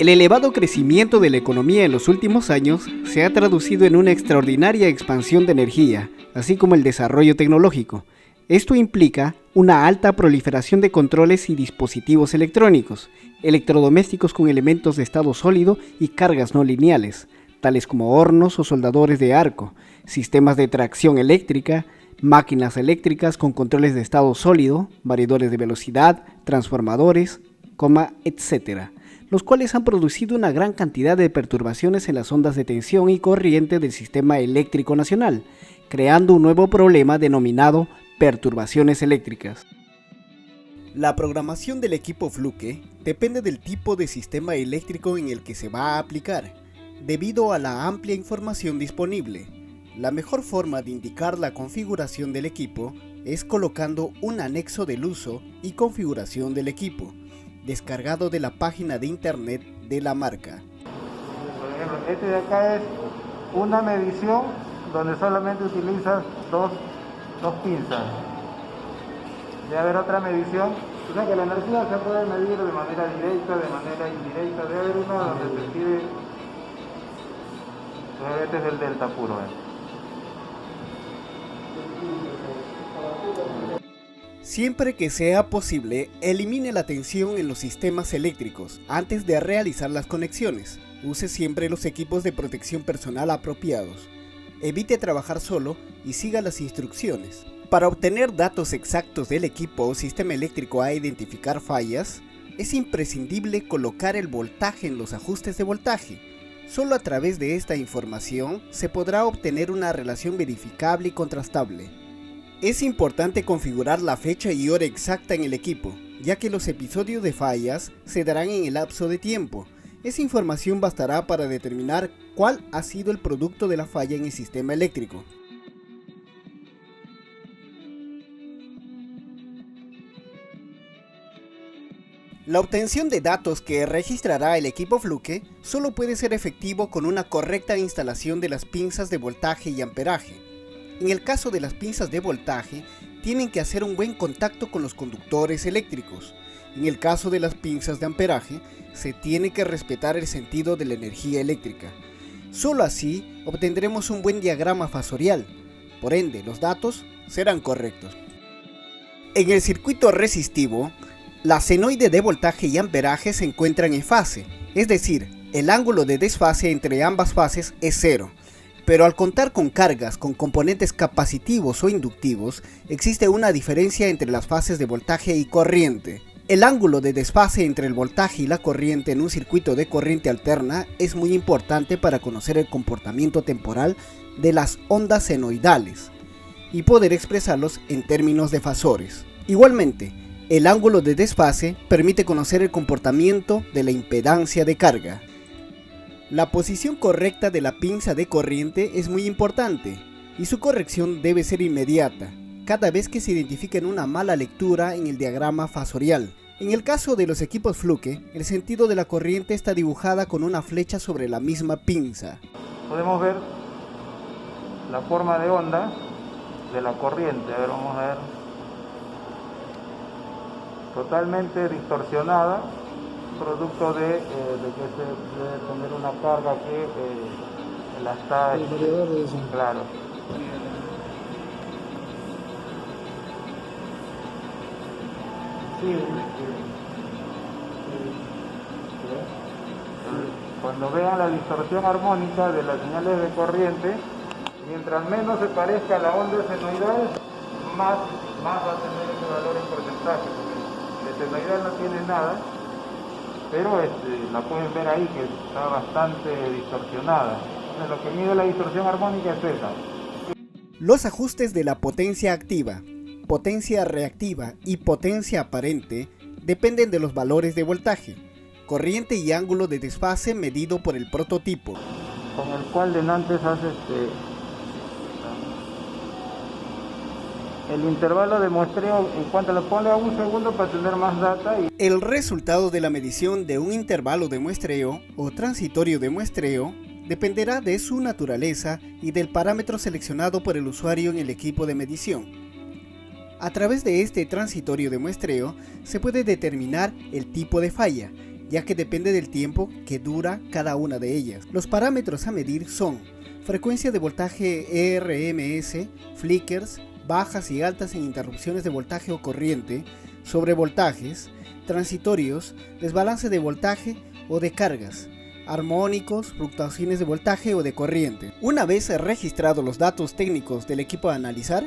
El elevado crecimiento de la economía en los últimos años se ha traducido en una extraordinaria expansión de energía, así como el desarrollo tecnológico. Esto implica una alta proliferación de controles y dispositivos electrónicos, electrodomésticos con elementos de estado sólido y cargas no lineales, tales como hornos o soldadores de arco, sistemas de tracción eléctrica, máquinas eléctricas con controles de estado sólido, variadores de velocidad, transformadores, etc., los cuales han producido una gran cantidad de perturbaciones en las ondas de tensión y corriente del sistema eléctrico nacional, creando un nuevo problema denominado perturbaciones eléctricas. La programación del equipo Fluke depende del tipo de sistema eléctrico en el que se va a aplicar, debido a la amplia información disponible. La mejor forma de indicar la configuración del equipo es colocando un anexo del uso y configuración del equipo, descargado de la página de internet de la marca. Por ejemplo, este de acá es una medición donde solamente utilizas dos pinzas. Debe haber otra medición, o sea que la energía se puede medir de manera directa, de manera indirecta. Debe haber una donde se pide, este es el delta puro. Siempre que sea posible, elimine la tensión en los sistemas eléctricos antes de realizar las conexiones. Use siempre los equipos de protección personal apropiados. Evite trabajar solo y siga las instrucciones. Para obtener datos exactos del equipo o sistema eléctrico a identificar fallas, es imprescindible colocar el voltaje en los ajustes de voltaje. Solo a través de esta información se podrá obtener una relación verificable y contrastable. Es importante configurar la fecha y hora exacta en el equipo, ya que los episodios de fallas se darán en el lapso de tiempo. Esa información bastará para determinar cuál ha sido el producto de la falla en el sistema eléctrico. La obtención de datos que registrará el equipo Fluke solo puede ser efectivo con una correcta instalación de las pinzas de voltaje y amperaje. En el caso de las pinzas de voltaje, tienen que hacer un buen contacto con los conductores eléctricos. En el caso de las pinzas de amperaje, se tiene que respetar el sentido de la energía eléctrica. Solo así obtendremos un buen diagrama fasorial, por ende los datos serán correctos. En el circuito resistivo, la senoide de voltaje y amperaje se encuentran en fase, es decir, el ángulo de desfase entre ambas fases es cero. Pero al contar con cargas con componentes capacitivos o inductivos, existe una diferencia entre las fases de voltaje y corriente. El ángulo de desfase entre el voltaje y la corriente en un circuito de corriente alterna es muy importante para conocer el comportamiento temporal de las ondas senoidales y poder expresarlos en términos de fasores. Igualmente, el ángulo de desfase permite conocer el comportamiento de la impedancia de carga. La posición correcta de la pinza de corriente es muy importante y su corrección debe ser inmediata, cada vez que se identifique una mala lectura en el diagrama fasorial. En el caso de los equipos Fluke, el sentido de la corriente está dibujada con una flecha sobre la misma pinza. Podemos ver la forma de onda de la corriente. A ver, vamos a ver. Totalmente distorsionada, producto de que se debe tener una carga que la está... El variador de eso. Claro. Sí, cuando vean la distorsión armónica de las señales de corriente, mientras menos se parezca a la onda senoidal, más va a tener ese valor en porcentaje. El senoidal no tiene nada, pero la pueden ver ahí que está bastante distorsionada. Entonces, lo que mide la distorsión armónica es esa. Los ajustes de la potencia activa, potencia reactiva y potencia aparente dependen de los valores de voltaje, corriente y ángulo de desfase medido por el prototipo, con el cual denantes hace el intervalo de muestreo. En cuanto lo pone a un segundo para tener más data. El resultado de la medición de un intervalo de muestreo o transitorio de muestreo dependerá de su naturaleza y del parámetro seleccionado por el usuario en el equipo de medición. A través de este transitorio de muestreo se puede determinar el tipo de falla, ya que depende del tiempo que dura cada una de ellas. Los parámetros a medir son frecuencia de voltaje ERMS, flickers, bajas y altas en interrupciones de voltaje o corriente, sobrevoltajes, transitorios, desbalance de voltaje o de cargas, armónicos, fluctuaciones de voltaje o de corriente. Una vez registrados los datos técnicos del equipo a analizar,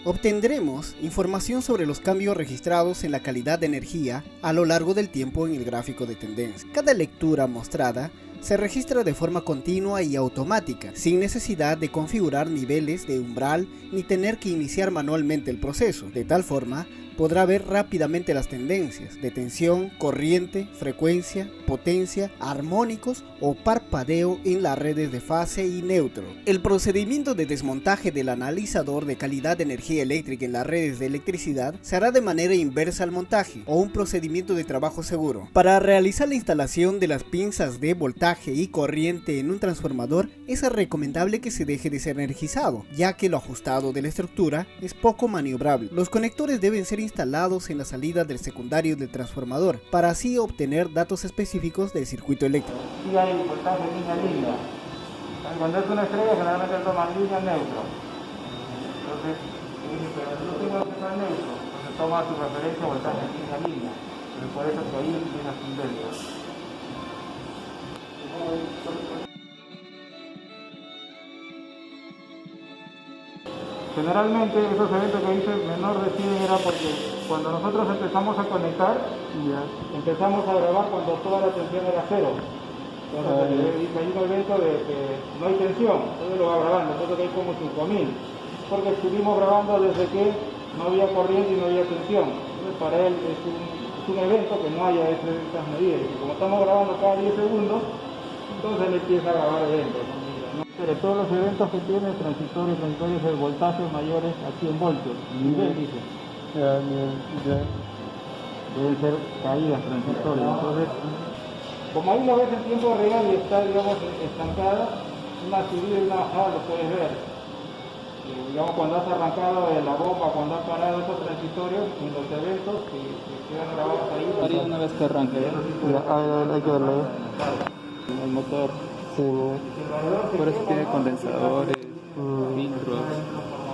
obtendremos información sobre los cambios registrados en la calidad de energía a lo largo del tiempo en el gráfico de tendencia. Cada lectura mostrada se registra de forma continua y automática, sin necesidad de configurar niveles de umbral ni tener que iniciar manualmente el proceso. De tal forma, podrá ver rápidamente las tendencias de tensión, corriente, frecuencia, potencia, armónicos o parpadeo en las redes de fase y neutro. El procedimiento de desmontaje del analizador de calidad de energía eléctrica en las redes de electricidad se hará de manera inversa al montaje o un procedimiento de trabajo seguro. Para realizar la instalación de las pinzas de voltaje y corriente en un transformador, es recomendable que se deje desenergizado, ya que lo ajustado de la estructura es poco maniobrable. Los conectores deben ser instalados en la salida del secundario del transformador, para así obtener datos específicos del circuito eléctrico. Y hay voltaje línea. Cuando es una estrella, generalmente toman línea neutro. Entonces, pero si no tengo que ser neutro, entonces toma su referencia voltaje línea. Pero por eso que ahí viene las tendencias. Generalmente esos eventos que dice menor de 100 era porque cuando nosotros empezamos a conectar, empezamos a grabar cuando toda la tensión era cero. Entonces dice hay un evento de que no hay tensión, entonces lo va grabando, entonces hay como 5000, porque estuvimos grabando desde que no había corriente y no había tensión. Entonces para él es un evento que no haya esas medidas, y como estamos grabando cada 10 segundos, entonces él empieza a grabar eventos. Pero todos los eventos que tiene transitorios de voltajes mayores a 100 voltios, nivel dice. Deben ser caídas transitorias. Entonces, como ahí lo ves en tiempo real y está, digamos, estancada, una subida y una bajada lo puedes ver. Digamos, cuando has arrancado de la bomba, cuando has parado esos transitorios, en los eventos que quedan grabados ahí. Una vez que arranque, hay que verlo. El motor. Sí, por eso tiene condensadores, filtros.